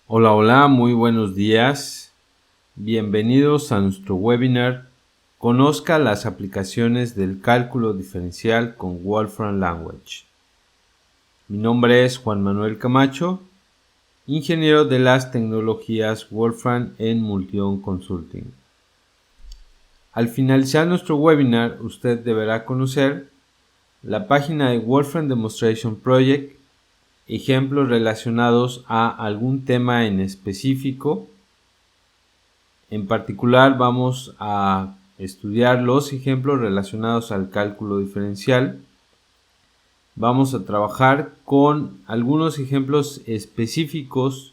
Hola, hola, muy buenos días. Bienvenidos a nuestro webinar Conozca las aplicaciones del cálculo diferencial con Wolfram Language. Mi nombre es Juan Manuel Camacho, ingeniero de las tecnologías Wolfram en Multion Consulting. Al finalizar nuestro webinar, usted deberá conocer la página de Wolfram Demonstration Project, ejemplos relacionados a algún tema en específico. En particular, vamos a estudiar los ejemplos relacionados al cálculo diferencial. Vamos a trabajar con algunos ejemplos específicos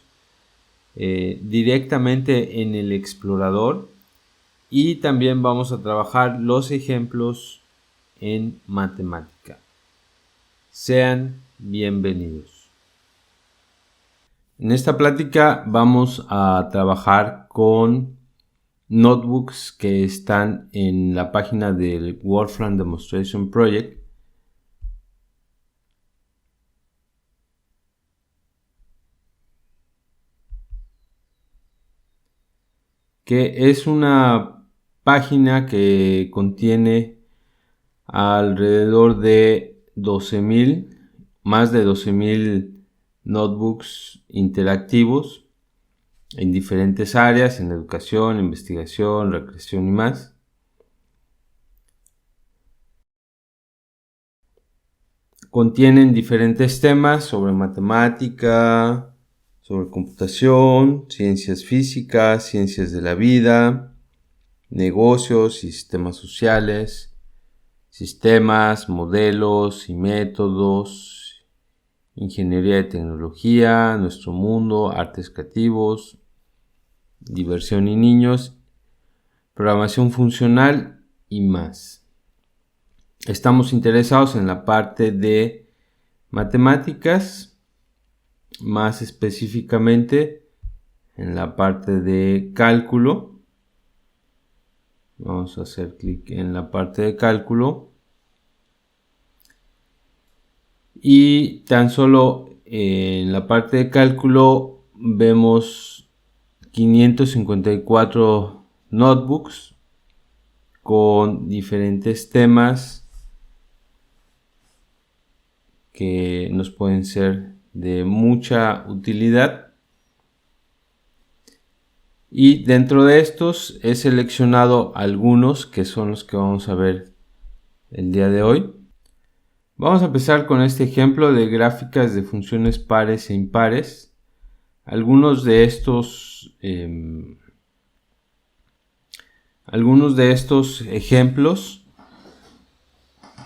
directamente en el explorador y también vamos a trabajar los ejemplos en matemática. Sean bienvenidos. En esta plática vamos a trabajar con notebooks que están en la página del Wolfram Demonstration Project. Que es una página que contiene alrededor de más de 12,000 notebooks interactivos en diferentes áreas, en educación, investigación, recreación y más. Contienen diferentes temas sobre matemática, sobre computación, ciencias físicas, ciencias de la vida, negocios, sistemas sociales, sistemas, modelos y métodos, ingeniería de tecnología, nuestro mundo, artes creativos, diversión y niños, programación funcional y más. Estamos interesados en la parte de matemáticas, más específicamente en la parte de cálculo. Vamos a hacer clic en la parte de cálculo y tan solo en la parte de cálculo vemos 554 notebooks con diferentes temas que nos pueden ser de mucha utilidad. Y dentro de estos he seleccionado algunos que son los que vamos a ver el día de hoy. Vamos a empezar con este ejemplo de gráficas de funciones pares e impares. Algunos de estos ejemplos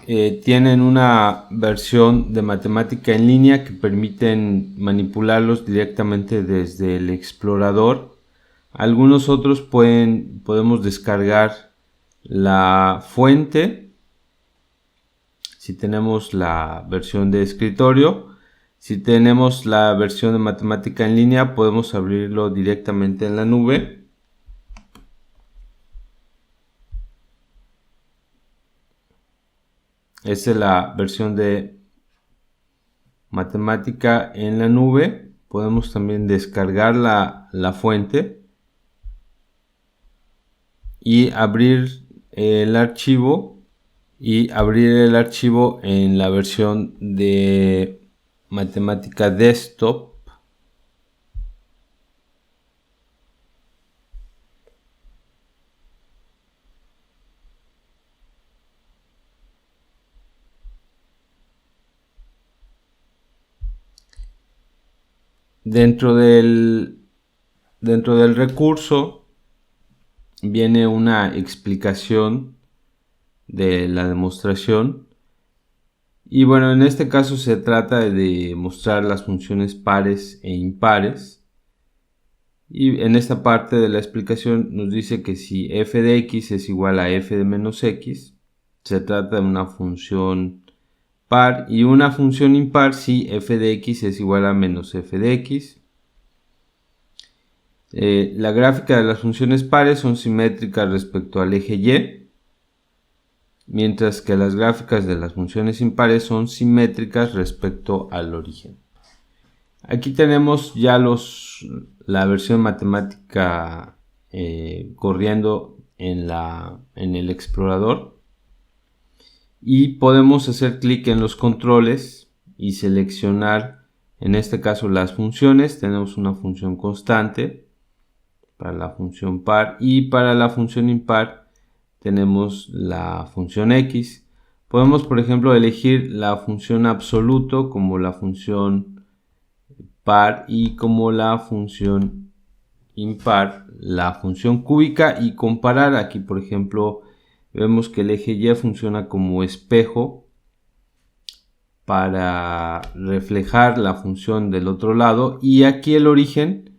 tienen una versión de matemática en línea que permiten manipularlos directamente desde el explorador. Algunos otros podemos descargar la fuente si tenemos la versión de escritorio. Si tenemos la versión de matemática en línea, podemos abrirlo directamente en la nube. Esta es la versión de matemática en la nube. Podemos también descargar la fuente y abrir el archivo en la versión de matemática desktop. Dentro del recurso viene una explicación de la demostración y bueno, en este caso se trata de mostrar las funciones pares e impares, y en esta parte de la explicación nos dice que si f de x es igual a f de menos x, se trata de una función par, y una función impar si f de x es igual a menos f de x. La gráfica de las funciones pares son simétricas respecto al eje y, mientras que las gráficas de las funciones impares son simétricas respecto al origen. Aquí tenemos ya la versión matemática corriendo en el explorador, y podemos hacer clic en los controles y seleccionar, en este caso, las funciones. Tenemos una función constante para la función par, y para la función impar tenemos la función x. Podemos, por ejemplo, elegir la función absoluto como la función par, y como la función impar la función cúbica, y comparar. Aquí, por ejemplo, vemos que el eje Y funciona como espejo para reflejar la función del otro lado, y aquí el origen,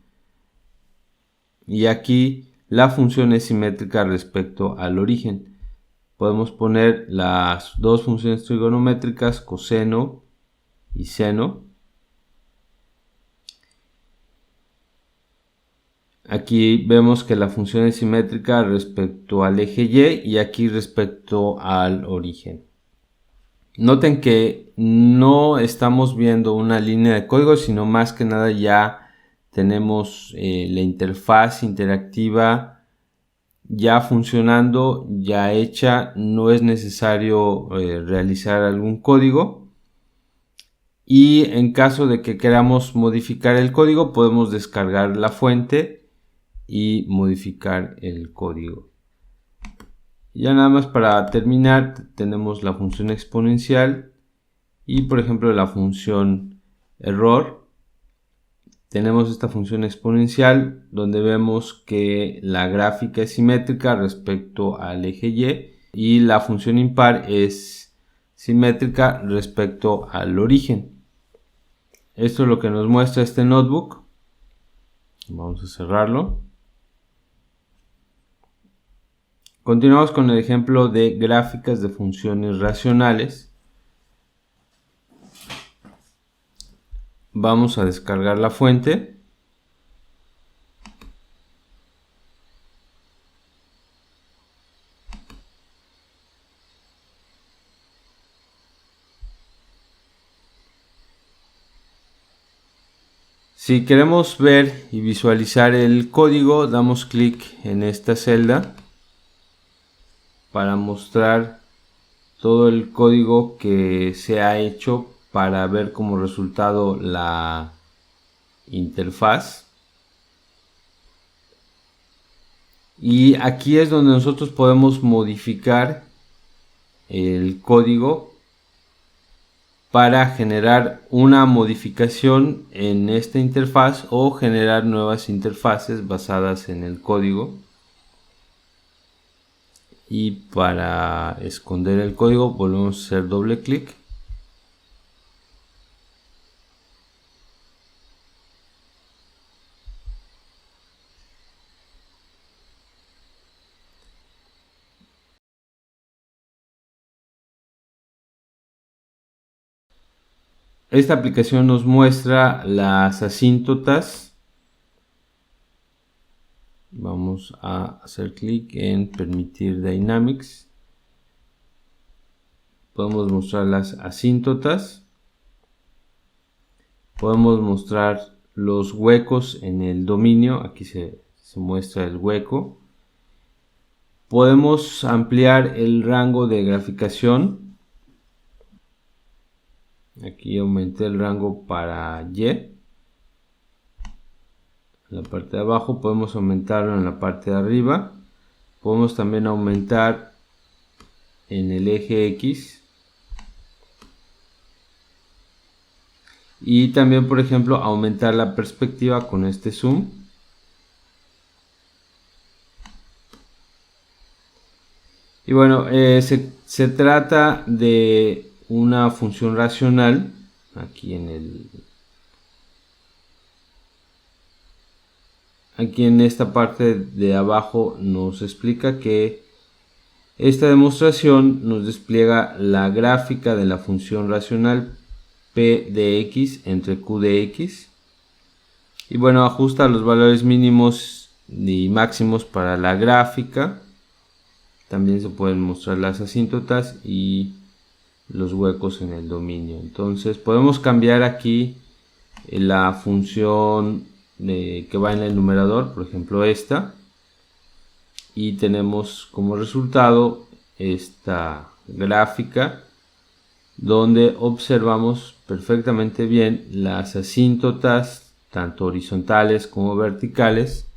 y aquí la función es simétrica respecto al origen. Podemos poner las dos funciones trigonométricas, coseno y seno. Aquí vemos que la función es simétrica respecto al eje Y, y aquí respecto al origen. Noten que no estamos viendo una línea de código, sino más que nada ya tenemos la interfaz interactiva ya funcionando, ya hecha. No es necesario realizar algún código, y en caso de que queramos modificar el código, podemos descargar la fuente y modificar el código. Ya nada más para terminar, tenemos la función exponencial y, por ejemplo, la función error. Tenemos esta función exponencial donde vemos que la gráfica es simétrica respecto al eje Y, y la función impar es simétrica respecto al origen. Esto es lo que nos muestra este notebook. Vamos a cerrarlo. Continuamos con el ejemplo de gráficas de funciones racionales. Vamos a descargar la fuente. Si queremos ver y visualizar el código, damos clic en esta celda para mostrar todo el código que se ha hecho para ver como resultado la interfaz. Y aquí es donde nosotros podemos modificar el código para generar una modificación en esta interfaz o generar nuevas interfaces basadas en el código. Y para esconder el código volvemos a hacer doble clic. Esta aplicación nos muestra las asíntotas. Vamos a hacer clic en permitir dynamics. Podemos mostrar las asíntotas. Podemos mostrar los huecos en el dominio. Aquí se muestra el hueco. Podemos ampliar el rango de graficación. Aquí aumenté el rango para Y. En la parte de abajo podemos aumentarlo en la parte de arriba. Podemos también aumentar en el eje X. Y también, por ejemplo, aumentar la perspectiva con este zoom. Y bueno, se trata de una función racional. Aquí en esta parte de abajo nos explica que esta demostración nos despliega la gráfica de la función racional p de x entre q de x. Y bueno, ajusta los valores mínimos y máximos para la gráfica. También se pueden mostrar las asíntotas y los huecos en el dominio. Entonces podemos cambiar aquí la función que va en el numerador, por ejemplo esta, y tenemos como resultado esta gráfica donde observamos perfectamente bien las asíntotas, tanto horizontales como verticales.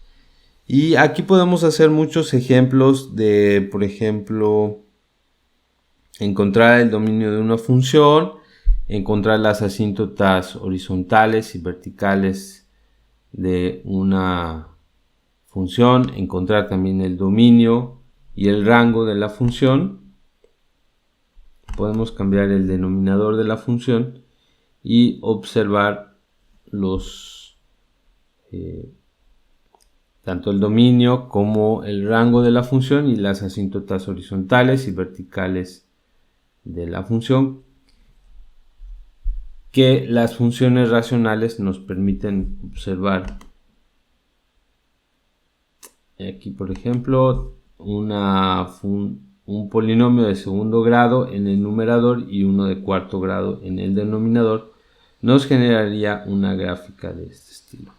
Y aquí podemos hacer muchos ejemplos de, por ejemplo, encontrar el dominio de una función, encontrar las asíntotas horizontales y verticales de una función, encontrar también el dominio y el rango de la función. Podemos cambiar el denominador de la función y observar tanto el dominio como el rango de la función y las asíntotas horizontales y verticales de la función, que las funciones racionales nos permiten observar. Aquí, por ejemplo, un polinomio de segundo grado en el numerador y uno de cuarto grado en el denominador nos generaría una gráfica de este estilo.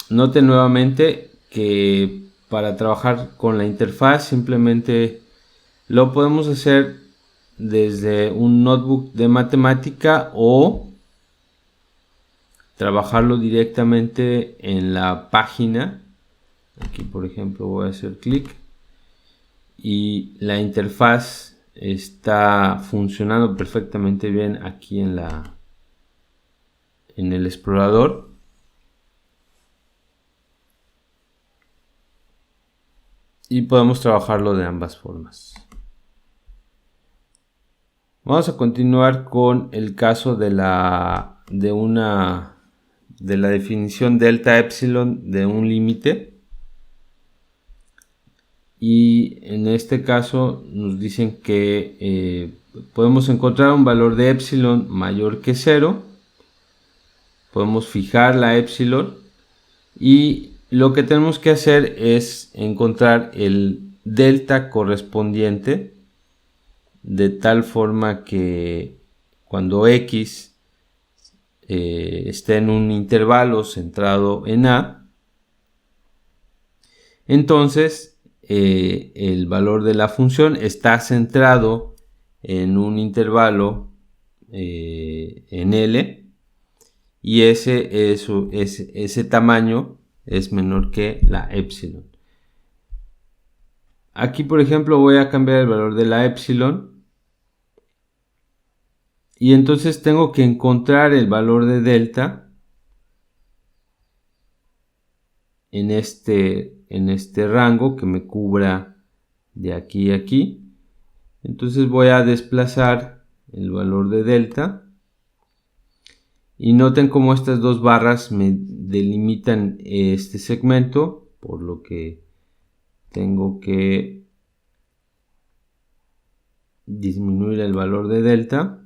Noten nuevamente que para trabajar con la interfaz simplemente lo podemos hacer desde un notebook de matemática o trabajarlo directamente en la página. Aquí, por ejemplo, voy a hacer clic y la interfaz está funcionando perfectamente bien aquí en el explorador. Y podemos trabajarlo de ambas formas. Vamos a continuar con el caso de la definición delta epsilon de un límite. Y en este caso nos dicen que podemos encontrar un valor de epsilon mayor que 0. Podemos fijar la epsilon y lo que tenemos que hacer es encontrar el delta correspondiente, de tal forma que cuando x esté en un intervalo centrado en A, entonces el valor de la función está centrado en un intervalo en L, y ese tamaño es menor que la epsilon. Aquí, por ejemplo, voy a cambiar el valor de la epsilon y entonces tengo que encontrar el valor de delta en este rango que me cubra de aquí a aquí. Entonces voy a desplazar el valor de delta y noten cómo estas dos barras me delimitan este segmento, por lo que tengo que disminuir el valor de delta.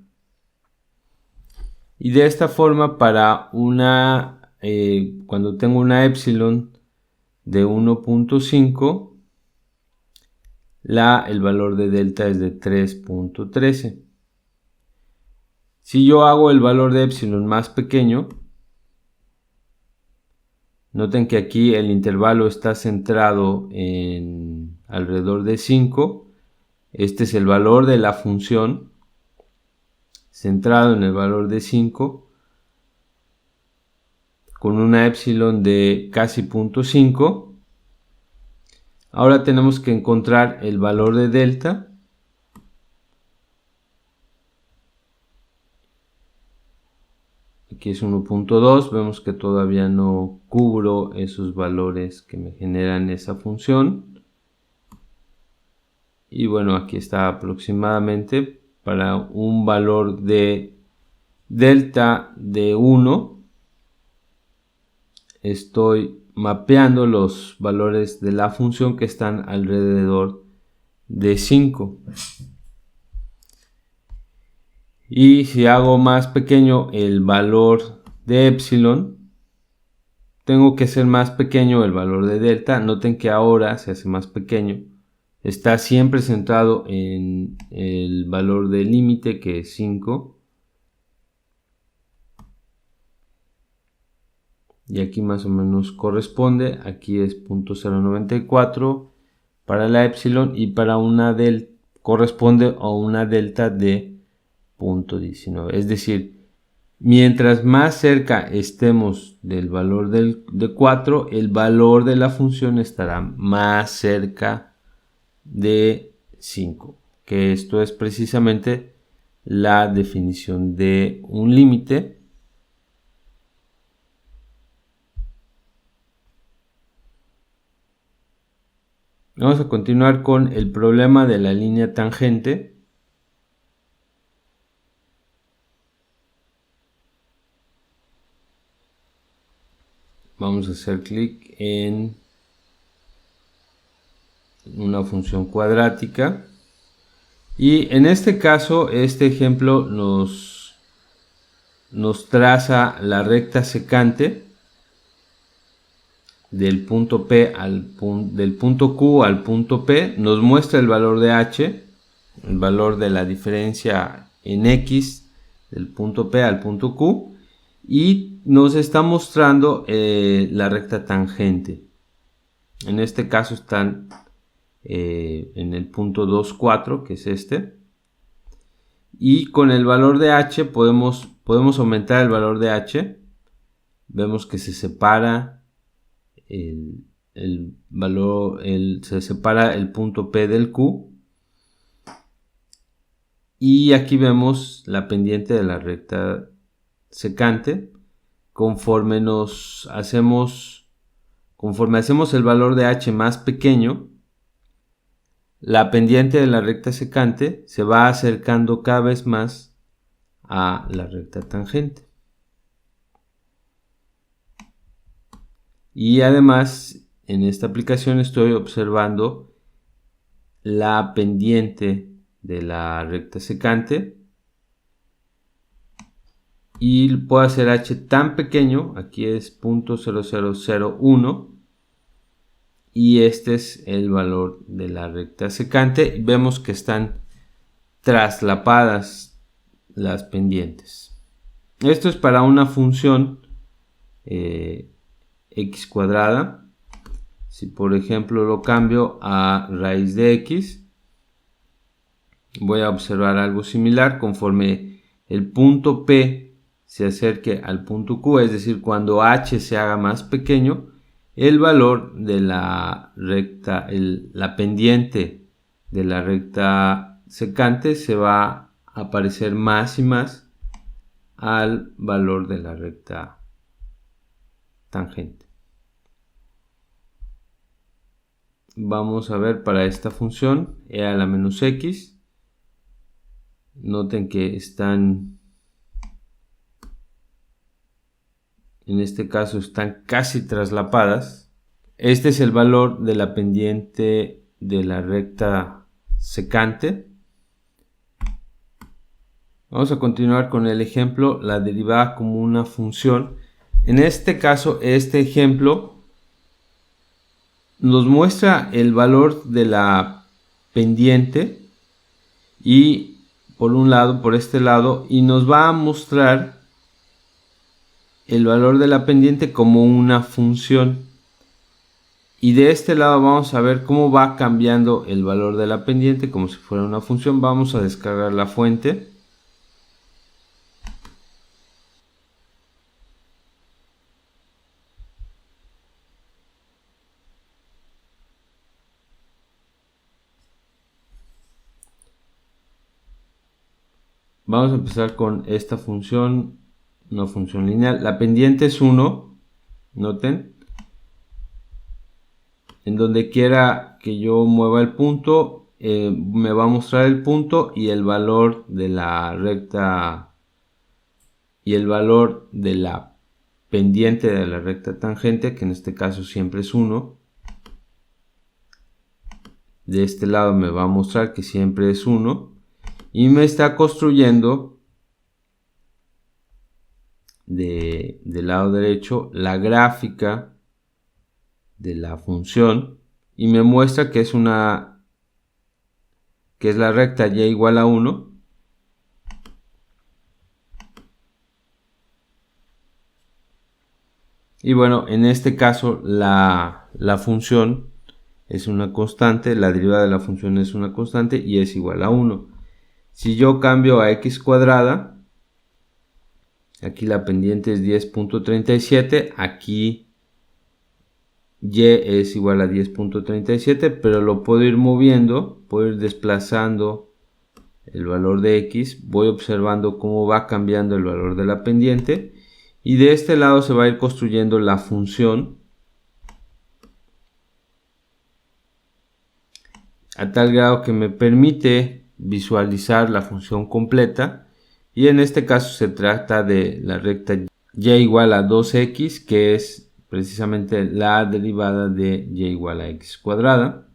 Y de esta forma, para cuando tengo una epsilon de 1.5, el valor de delta es de 3.13. Si yo hago el valor de epsilon más pequeño, noten que aquí el intervalo está centrado en alrededor de 5. Este es el valor de la función centrado en el valor de 5 con una epsilon de casi 0.5. Ahora tenemos que encontrar el valor de delta. Aquí es 1.2, vemos que todavía no cubro esos valores que me generan esa función. Y bueno, aquí está aproximadamente para un valor de delta de 1. Estoy mapeando los valores de la función que están alrededor de 5. Y si hago más pequeño el valor de epsilon, tengo que hacer más pequeño el valor de delta. Noten que ahora se hace más pequeño. Está siempre centrado en el valor del límite, que es 5. y aquí más o menos corresponde. Aquí es 0.094 para la epsilon y para una delta corresponde a una delta de 0.19. Es decir, mientras más cerca estemos del valor de 4, el valor de la función estará más cerca de 5, que esto es precisamente la definición de un límite. Vamos a continuar con el problema de la línea tangente. Vamos a hacer clic en una función cuadrática y en este caso este ejemplo nos traza la recta secante del punto P del punto Q al punto P, nos muestra el valor de H, el valor de la diferencia en X del punto P al punto Q, y nos está mostrando la recta tangente. En este caso están en el punto 2, 4, que es este, y con el valor de H podemos aumentar el valor de H. Vemos que se separa se separa el punto P del Q, y aquí vemos la pendiente de la recta secante. Conforme hacemos el valor de H más pequeño, la pendiente de la recta secante se va acercando cada vez más a la recta tangente. Y además, en esta aplicación estoy observando la pendiente de la recta secante y puedo hacer H tan pequeño, aquí es 0.0001, y este es el valor de la recta secante. Vemos que están traslapadas las pendientes. Esto es para una función x cuadrada. Si por ejemplo lo cambio a raíz de x, voy a observar algo similar. Conforme el punto P se acerque al punto Q, es decir, cuando H se haga más pequeño, el valor de la recta, la pendiente de la recta secante se va a aparecer más y más al valor de la recta tangente. Vamos a ver para esta función e a la menos x. Noten que están, en este caso están casi traslapadas. Este es el valor de la pendiente de la recta secante. Vamos a continuar con el ejemplo, la derivada como una función. En este caso, este ejemplo nos muestra el valor de la pendiente y por este lado, y nos va a mostrar el valor de la pendiente como una función. Y de este lado vamos a ver cómo va cambiando el valor de la pendiente como si fuera una función. Vamos a descargar la fuente. Vamos a empezar con esta función, una función lineal. La pendiente es 1, noten. En donde quiera que yo mueva el punto, me va a mostrar el punto y el valor de la recta y el valor de la pendiente de la recta tangente, que en este caso siempre es 1. De este lado me va a mostrar que siempre es 1. Y me está construyendo del lado derecho la gráfica de la función y me muestra que es la recta y igual a 1. Y bueno, en este caso la función es una constante, la derivada de la función es una constante y es igual a 1. Si yo cambio a x cuadrada, aquí la pendiente es 10.37, aquí y es igual a 10.37, pero lo puedo ir moviendo, puedo ir desplazando el valor de x, voy observando cómo va cambiando el valor de la pendiente y de este lado se va a ir construyendo la función a tal grado que me permite visualizar la función completa, y en este caso se trata de la recta y igual a 2x, que es precisamente la derivada de y igual a x cuadrada.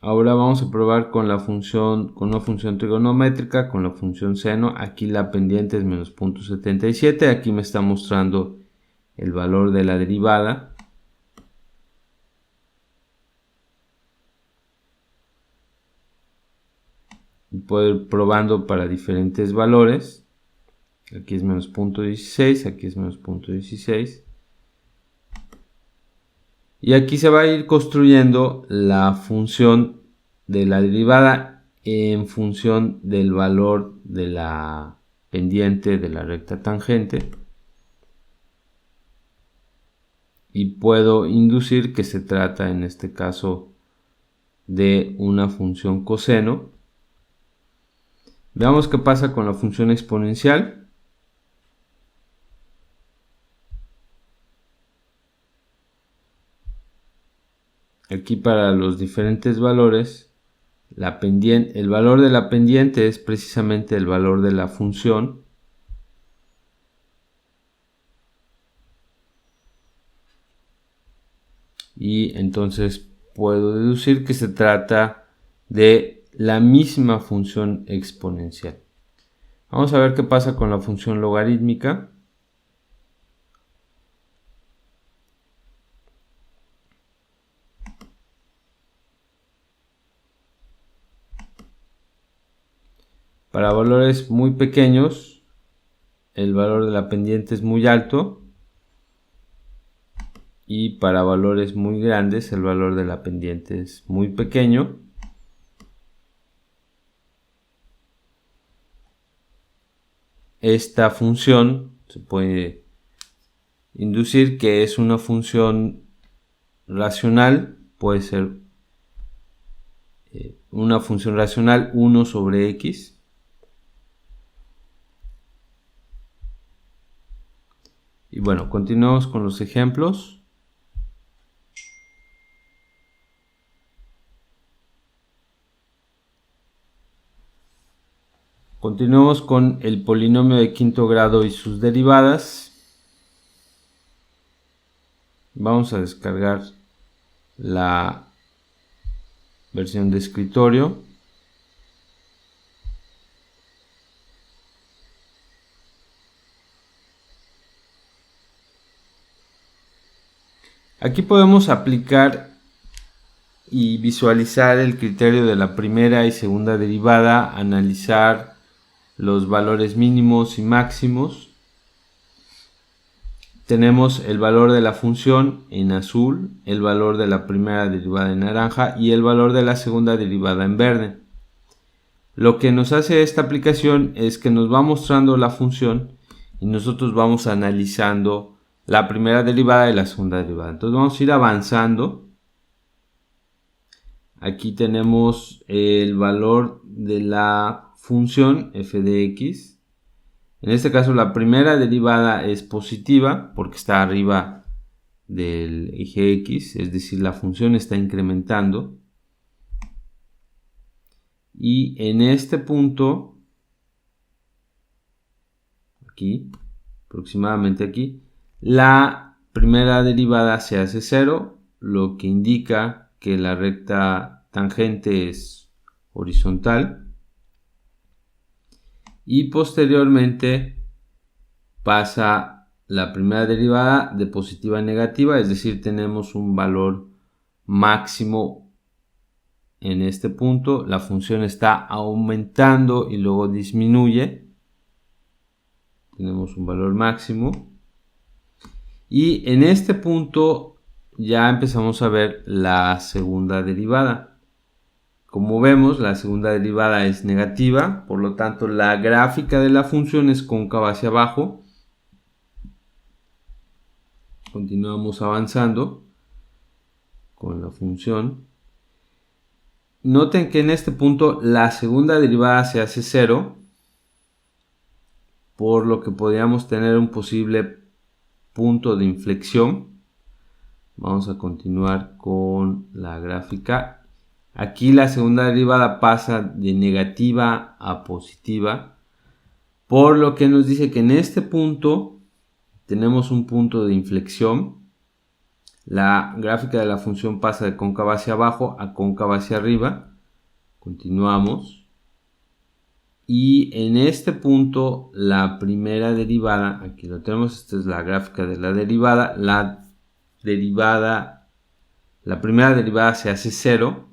Ahora vamos a probar con la función, con una función trigonométrica, con la función seno. Aquí la pendiente es menos 0.77, aquí me está mostrando el valor de la derivada. Puedo ir probando para diferentes valores. Aquí es menos 0.16, aquí es menos 0.16. Y aquí se va a ir construyendo la función de la derivada en función del valor de la pendiente de la recta tangente. Y puedo inducir que se trata en este caso de una función coseno. Veamos qué pasa con la función exponencial. Aquí para los diferentes valores, el valor de la pendiente es precisamente el valor de la función. Y entonces puedo deducir que se trata de la misma función exponencial. Vamos a ver qué pasa con la función logarítmica. Para valores muy pequeños, el valor de la pendiente es muy alto. Y para valores muy grandes, el valor de la pendiente es muy pequeño. Esta función se puede inducir que es una función racional, puede ser una función racional 1 sobre x. Y bueno, continuamos con los ejemplos. Continuamos con el polinomio de quinto grado y sus derivadas. Vamos a descargar la versión de escritorio. Aquí podemos aplicar y visualizar el criterio de la primera y segunda derivada, analizar los valores mínimos y máximos. Tenemos el valor de la función en azul, el valor de la primera derivada en naranja y el valor de la segunda derivada en verde. Lo que nos hace esta aplicación es que nos va mostrando la función y nosotros vamos analizando la primera derivada y la segunda derivada. Entonces vamos a ir avanzando. Aquí tenemos el valor de la función f de x. En este caso la primera derivada es positiva porque está arriba del eje x, es decir, la función está incrementando. Y en este punto, aquí, aproximadamente aquí, la primera derivada se hace 0, lo que indica que la recta tangente es horizontal. Y posteriormente pasa la primera derivada de positiva a negativa, es decir, tenemos un valor máximo en este punto. La función está aumentando y luego disminuye. tenemos un valor máximo. Y en este punto ya empezamos a ver la segunda derivada. Como vemos, la segunda derivada es negativa, por lo tanto la gráfica de la función es cóncava hacia abajo. Continuamos avanzando con la función. Noten que en este punto la segunda derivada se hace 0, por lo que podríamos tener un posible punto de inflexión. Vamos a continuar con la gráfica. Aquí la segunda derivada pasa de negativa a positiva, por lo que nos dice que en este punto tenemos un punto de inflexión. La gráfica de la función pasa de cóncava hacia abajo a cóncava hacia arriba. Continuamos. Y en este punto la primera derivada, aquí lo tenemos, esta es la gráfica de la derivada. La primera derivada se hace 0.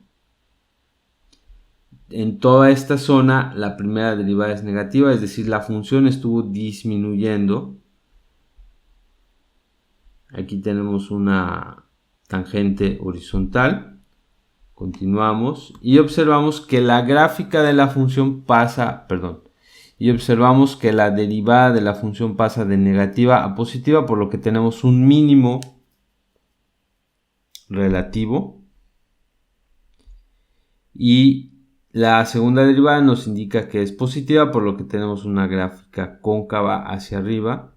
En toda esta zona la primera derivada es negativa, es decir, la función estuvo disminuyendo. Aquí tenemos una tangente horizontal. Continuamos y observamos que la gráfica de la función observamos que la derivada de la función pasa de negativa a positiva, por lo que tenemos un mínimo relativo. Y la segunda derivada nos indica que es positiva, por lo que tenemos una gráfica cóncava hacia arriba.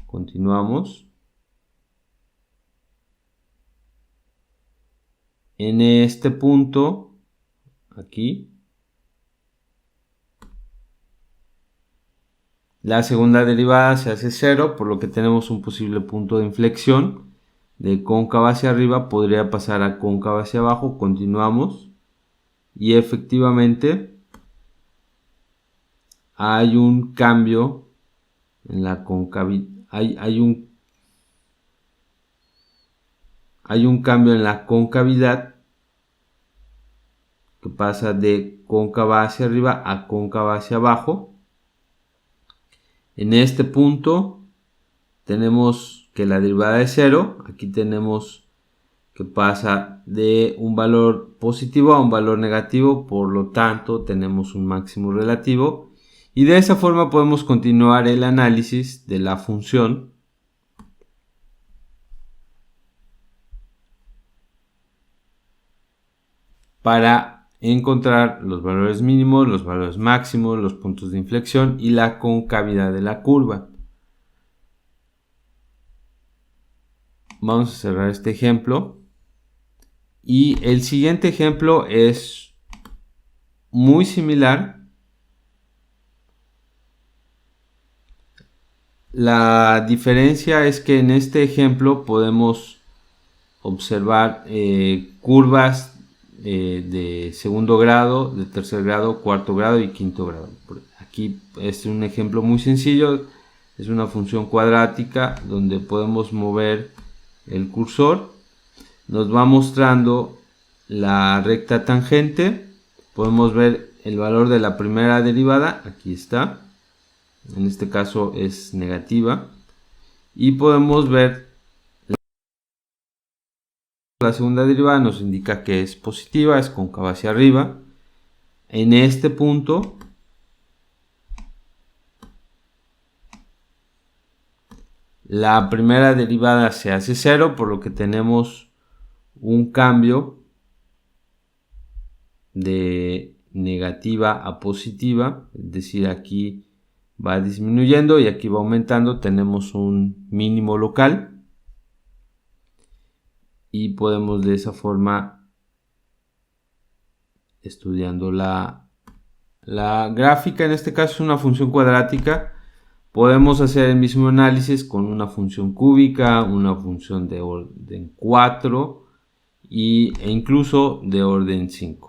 Continuamos. En este punto, aquí, la segunda derivada se hace 0, por lo que tenemos un posible punto de inflexión. De cóncava hacia arriba podría pasar a cóncava hacia abajo. Continuamos. Y efectivamente hay un cambio en la concavidad. Hay un cambio en la concavidad que pasa de cóncava hacia arriba a cóncava hacia abajo. En este punto tenemos que la derivada es 0. Aquí tenemos que pasa de un valor positivo a un valor negativo, por lo tanto tenemos un máximo relativo. Y de esa forma podemos continuar el análisis de la función para encontrar los valores mínimos, los valores máximos, los puntos de inflexión y la concavidad de la curva. Vamos a cerrar este ejemplo. Y el siguiente ejemplo es muy similar. La diferencia es que en este ejemplo podemos observar curvas de segundo grado, de tercer grado, cuarto grado y quinto grado. Aquí es un ejemplo muy sencillo, es una función cuadrática donde podemos mover el cursor, nos va mostrando la recta tangente, podemos ver el valor de la primera derivada, aquí está, en este caso es negativa, y podemos ver la segunda derivada, nos indica que es positiva, es cóncava hacia arriba. En este punto la primera derivada se hace 0, por lo que tenemos un cambio de negativa a positiva, es decir, aquí va disminuyendo y aquí va aumentando, tenemos un mínimo local. Y podemos de esa forma, estudiando la gráfica, en este caso es una función cuadrática, podemos hacer el mismo análisis con una función cúbica, una función de orden 4 e incluso de orden 5.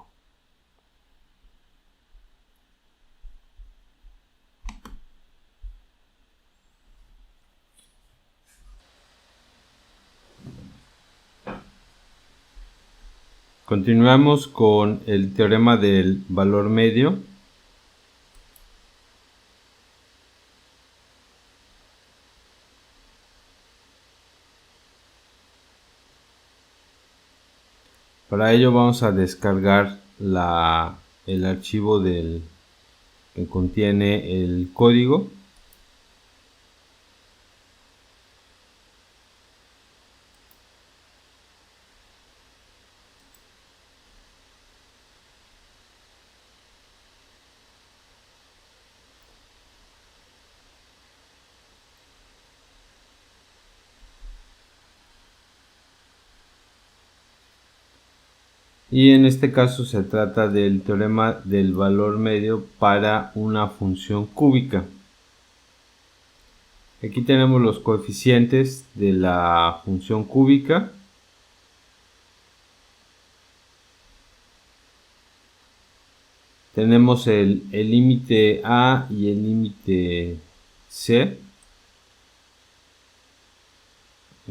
Continuamos con el teorema del valor medio. Para ello vamos a descargar el archivo que contiene el código. Y en este caso se trata del teorema del valor medio para una función cúbica. Aquí tenemos los coeficientes de la función cúbica. Tenemos el límite A y el límite C.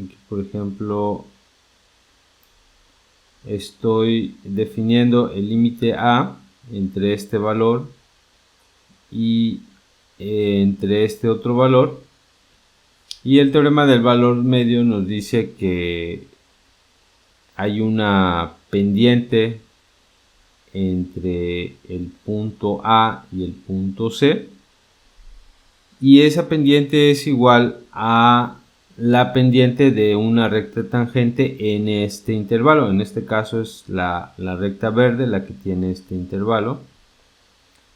Aquí, por ejemplo, estoy definiendo el límite A entre este valor y entre este otro valor, y el teorema del valor medio nos dice que hay una pendiente entre el punto A y el punto C, y esa pendiente es igual a la pendiente de una recta tangente en este intervalo. En este caso es la recta verde la que tiene este intervalo.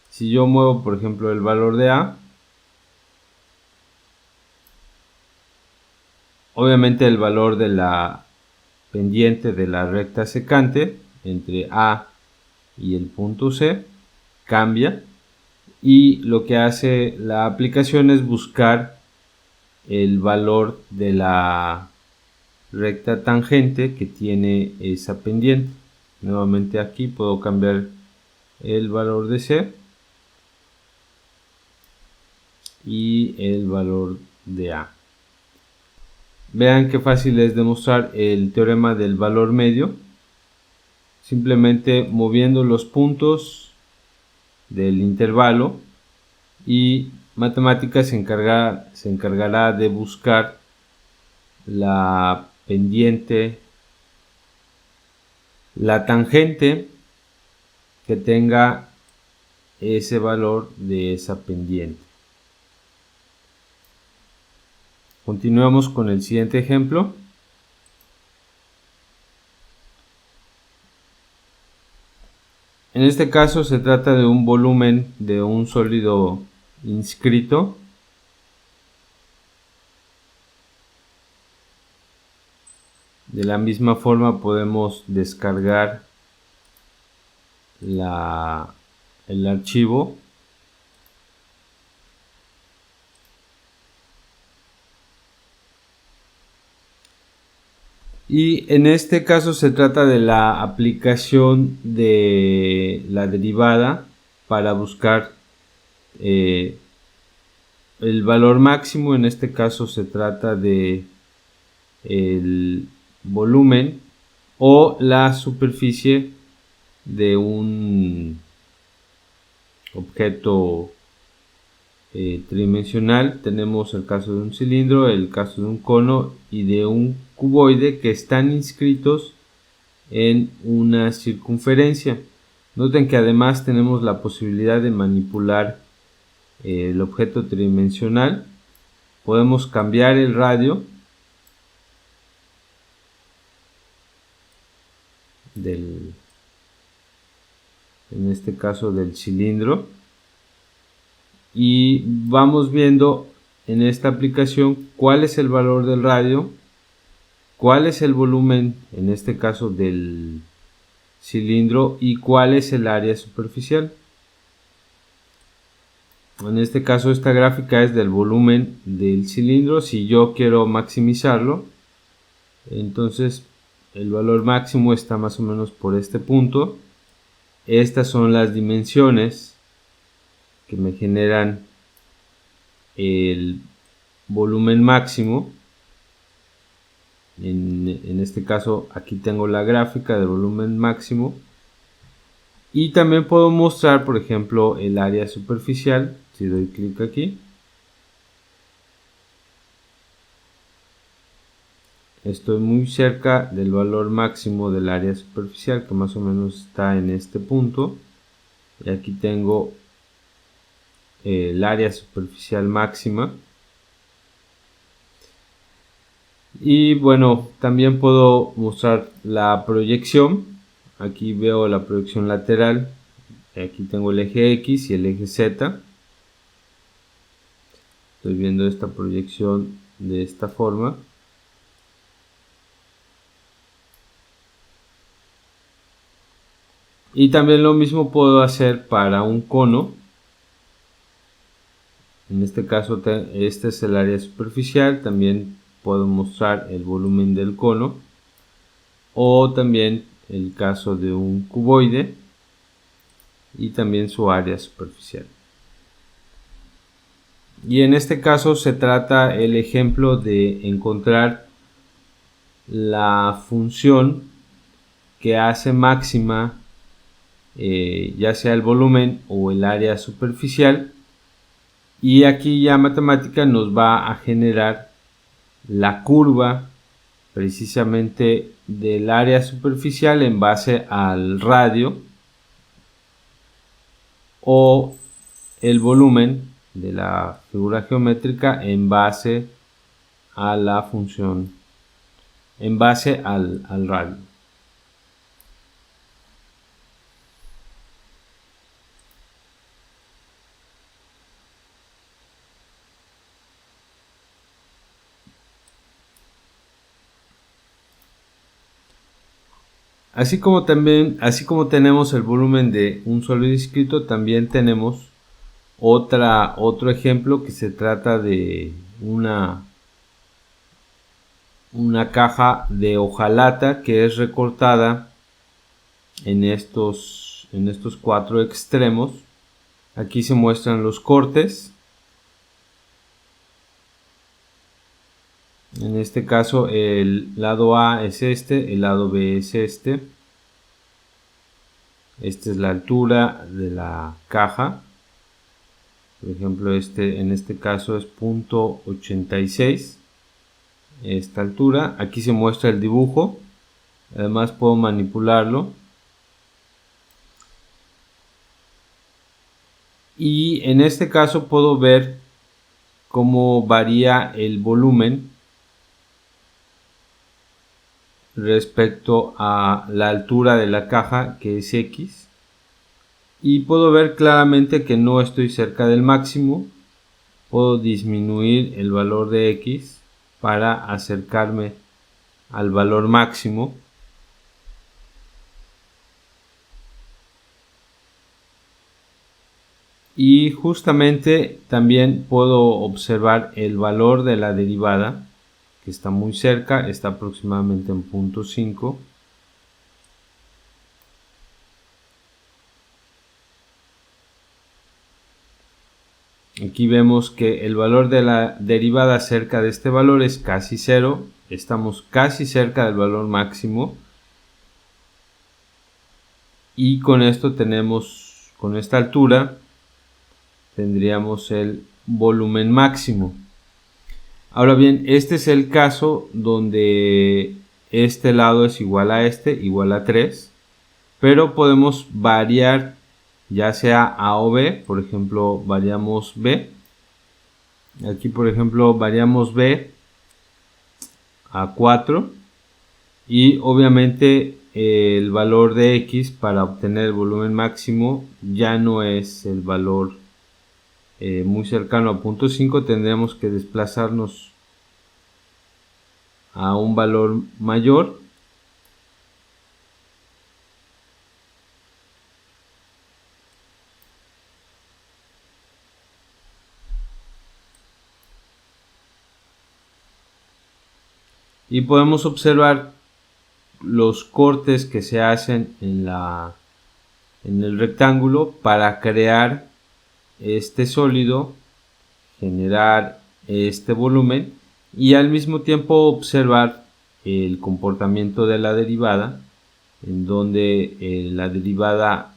Si yo muevo, por ejemplo, el valor de A, obviamente el valor de la pendiente de la recta secante entre A y el punto C cambia, y lo que hace la aplicación es buscar el valor de la recta tangente que tiene esa pendiente. Nuevamente aquí puedo cambiar el valor de C y el valor de A. Vean qué fácil es demostrar el teorema del valor medio, simplemente moviendo los puntos del intervalo, y matemáticas se encargará de buscar la pendiente, la tangente que tenga ese valor de esa pendiente. Continuamos con el siguiente ejemplo. En este caso se trata de un volumen de un sólido inscrito. De la misma forma podemos descargar el archivo. Y en este caso se trata de la aplicación de la derivada para buscar el valor máximo. En este caso se trata de el volumen o la superficie de un objeto tridimensional. Tenemos el caso de un cilindro, el caso de un cono y de un cuboide que están inscritos en una circunferencia. Noten que además tenemos la posibilidad de manipular el objeto tridimensional. Podemos cambiar el radio en este caso del cilindro, y vamos viendo en esta aplicación cuál es el valor del radio, cuál es el volumen en este caso del cilindro y cuál es el área superficial. En este caso esta gráfica es del volumen del cilindro. Si yo quiero maximizarlo, entonces el valor máximo está más o menos por este punto. Estas son las dimensiones que me generan el volumen máximo. En este caso aquí tengo la gráfica del volumen máximo, y también puedo mostrar, por ejemplo, el área superficial. Si doy clic aquí, estoy muy cerca del valor máximo del área superficial, que más o menos está en este punto. Y aquí tengo el área superficial máxima. Y bueno, también puedo mostrar la proyección. Aquí veo la proyección lateral. Aquí tengo el eje X y el eje Z. Estoy viendo esta proyección de esta forma. Y también lo mismo puedo hacer para un cono. En este caso este es el área superficial. También puedo mostrar el volumen del cono. O también el caso de un cuboide. Y también su área superficial. Y en este caso se trata el ejemplo de encontrar la función que hace máxima ya sea el volumen o el área superficial, y aquí ya matemática nos va a generar la curva precisamente del área superficial en base al radio, o el volumen de la figura geométrica en base a la función, en base al radio. Así como tenemos el volumen de un sólido discreto, también tenemos otro ejemplo que se trata de una caja de hojalata que es recortada en estos cuatro extremos. Aquí se muestran los cortes. En este caso el lado A es este, el lado B es este. Esta es la altura de la caja. Por ejemplo, en este caso es 0.86. Esta altura. Aquí se muestra el dibujo. Además puedo manipularlo. Y en este caso puedo ver cómo varía el volumen respecto a la altura de la caja, que es X, y puedo ver claramente que no estoy cerca del máximo. Puedo disminuir el valor de X para acercarme al valor máximo. Y justamente también puedo observar el valor de la derivada, que está muy cerca, está aproximadamente en 0.5. Aquí vemos que el valor de la derivada cerca de este valor es casi 0. Estamos casi cerca del valor máximo. Y con esto tenemos, con esta altura, tendríamos el volumen máximo. Ahora bien, este es el caso donde este lado es igual a este, igual a 3. Pero podemos variar ya sea A o B. Por ejemplo, variamos B. Aquí, por ejemplo, variamos B a 4. Y obviamente el valor de X para obtener el volumen máximo ya no es el valor muy cercano a 0.5. Tendremos que desplazarnos a un valor mayor. Y podemos observar los cortes que se hacen en el rectángulo para crear este sólido, generar este volumen, y al mismo tiempo observar el comportamiento de la derivada, en donde la derivada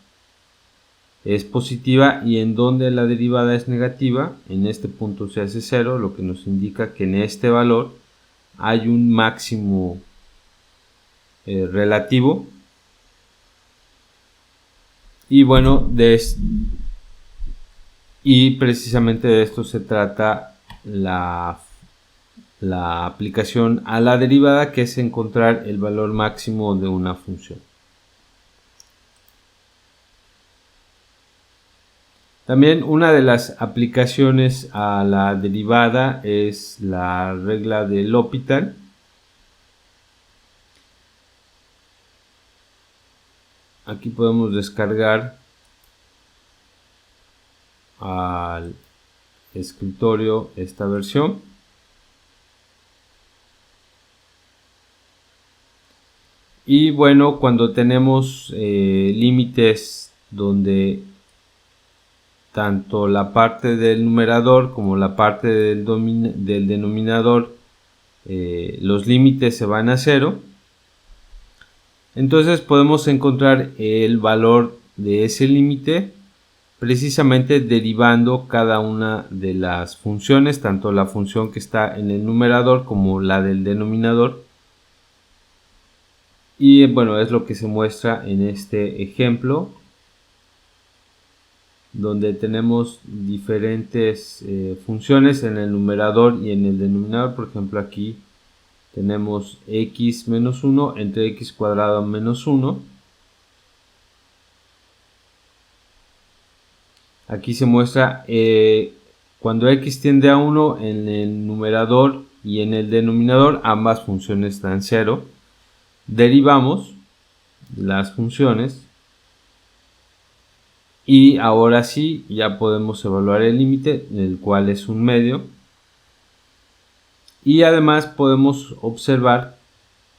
es positiva y en donde la derivada es negativa. En este punto se hace 0, lo que nos indica que en este valor hay un máximo relativo. Y bueno, y precisamente de esto se trata la aplicación a la derivada, que es encontrar el valor máximo de una función. También una de las aplicaciones a la derivada es la regla de L'Hopital. Aquí podemos descargar al escritorio esta versión. Y bueno, cuando tenemos límites donde tanto la parte del numerador como la parte del denominador, los límites se van a 0, entonces podemos encontrar el valor de ese límite precisamente derivando cada una de las funciones, tanto la función que está en el numerador como la del denominador. Y bueno, es lo que se muestra en este ejemplo, donde tenemos diferentes funciones en el numerador y en el denominador. Por ejemplo, aquí tenemos x menos 1 entre x cuadrado menos 1. Aquí se muestra cuando x tiende a 1 en el numerador y en el denominador, ambas funciones dan 0. Derivamos las funciones y ahora sí ya podemos evaluar el límite, el cual es un medio, y además podemos observar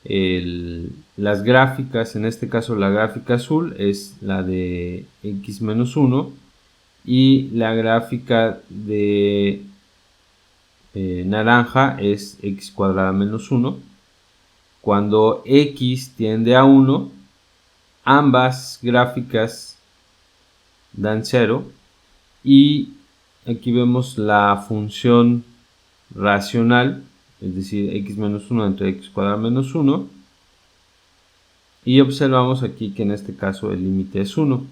las gráficas. En este caso la gráfica azul es la de x menos 1 y la gráfica de naranja es x cuadrada menos 1. Cuando x tiende a 1, ambas gráficas dan 0, y aquí vemos la función racional, es decir, x menos 1 entre x cuadrado menos 1, y observamos aquí que en este caso el límite es 1.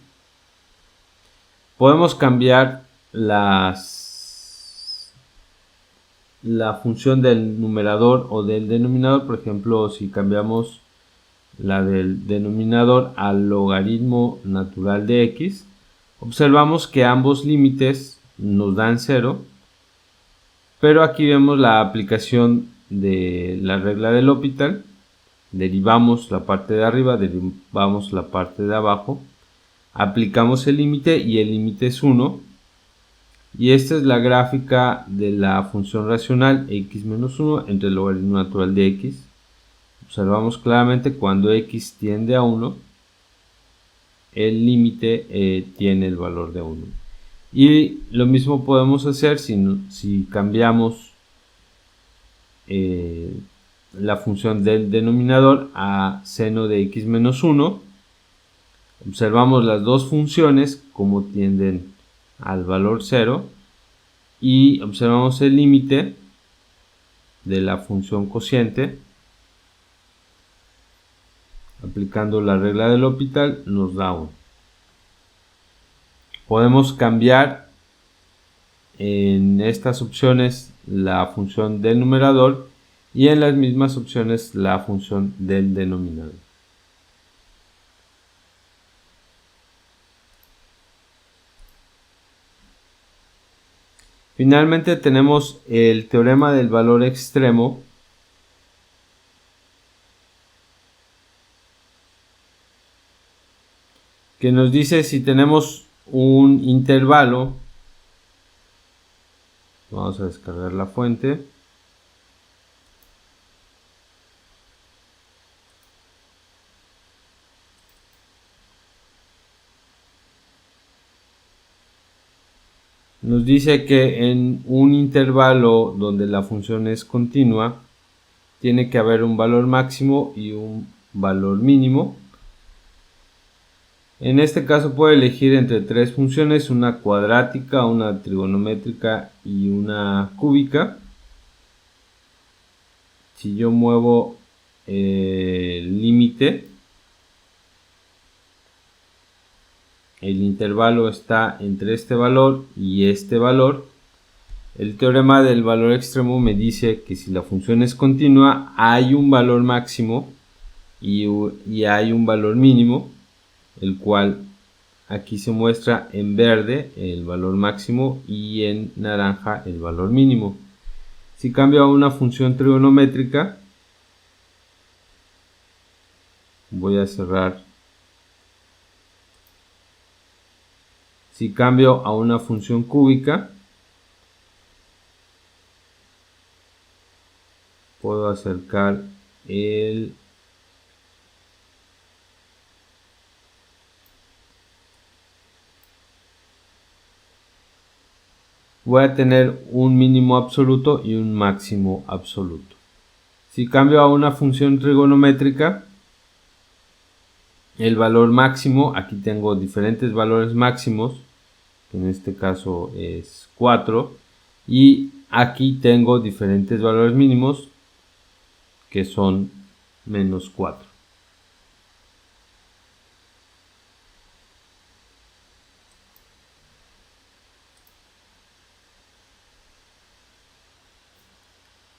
Podemos cambiar la función del numerador o del denominador. Por ejemplo, si cambiamos la del denominador al logaritmo natural de x, observamos que ambos límites nos dan 0, pero aquí vemos la aplicación de la regla de L'Hopital. Derivamos la parte de arriba, derivamos la parte de abajo, aplicamos el límite y el límite es 1. Y esta es la gráfica de la función racional x menos 1 entre el logaritmo natural de x. Observamos claramente cuando x tiende a 1, el límite tiene el valor de 1. Y lo mismo podemos hacer si cambiamos la función del denominador a seno de x menos 1. Observamos las dos funciones como tienden al valor 0 y observamos el límite de la función cociente. Aplicando la regla de L'Hopital nos da 1. Podemos cambiar en estas opciones la función del numerador y en las mismas opciones la función del denominador. Finalmente tenemos el teorema del valor extremo, que nos dice si tenemos un intervalo. Vamos a descargar la fuente. Nos dice que en un intervalo donde la función es continua, tiene que haber un valor máximo y un valor mínimo. En este caso puede elegir entre tres funciones: una cuadrática, una trigonométrica y una cúbica. si yo muevo el límite, el intervalo está entre este valor y este valor. El teorema del valor extremo me dice que si la función es continua, hay un valor máximo y hay un valor mínimo, el cual aquí se muestra en verde el valor máximo y en naranja el valor mínimo. Si cambio a una función trigonométrica, voy a cerrar. Si cambio a una función cúbica, puedo acercar el voy a tener un mínimo absoluto y un máximo absoluto. Si cambio a una función trigonométrica, el valor máximo, aquí tengo diferentes valores máximos, que en este caso es 4, y aquí tengo diferentes valores mínimos, que son menos 4.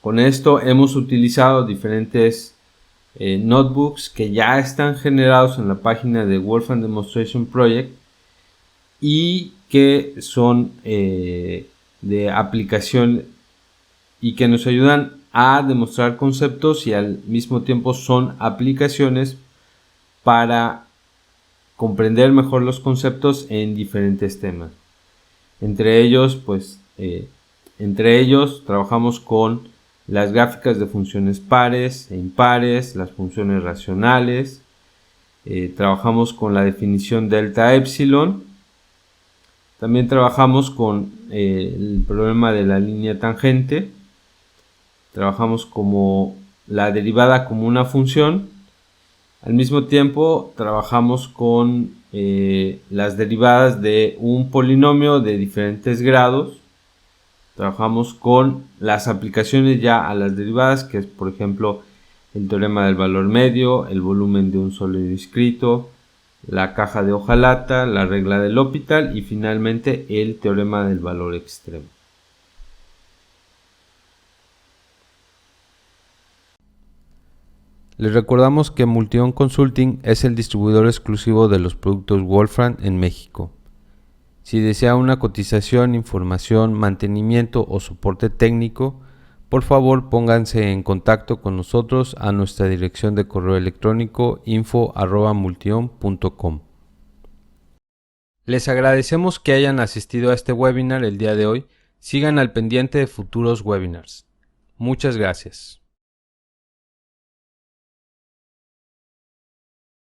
Con esto hemos utilizado diferentes notebooks que ya están generados en la página de Wolfram Demonstration Project y que son de aplicación y que nos ayudan a demostrar conceptos y al mismo tiempo son aplicaciones para comprender mejor los conceptos en diferentes temas. Entre ellos trabajamos con las gráficas de funciones pares e impares, las funciones racionales, trabajamos con la definición delta epsilon, también trabajamos con el problema de la línea tangente, trabajamos como la derivada como una función, al mismo tiempo trabajamos con las derivadas de un polinomio de diferentes grados. Trabajamos con las aplicaciones ya a las derivadas, que es por ejemplo el teorema del valor medio, el volumen de un sólido discreto, la caja de hojalata, la regla del L'Hopital y finalmente el teorema del valor extremo. Les recordamos que Multion Consulting es el distribuidor exclusivo de los productos Wolfram en México. Si desea una cotización, información, mantenimiento o soporte técnico, por favor pónganse en contacto con nosotros a nuestra dirección de correo electrónico info@multion.com. Les agradecemos que hayan asistido a este webinar el día de hoy. Sigan al pendiente de futuros webinars. Muchas gracias.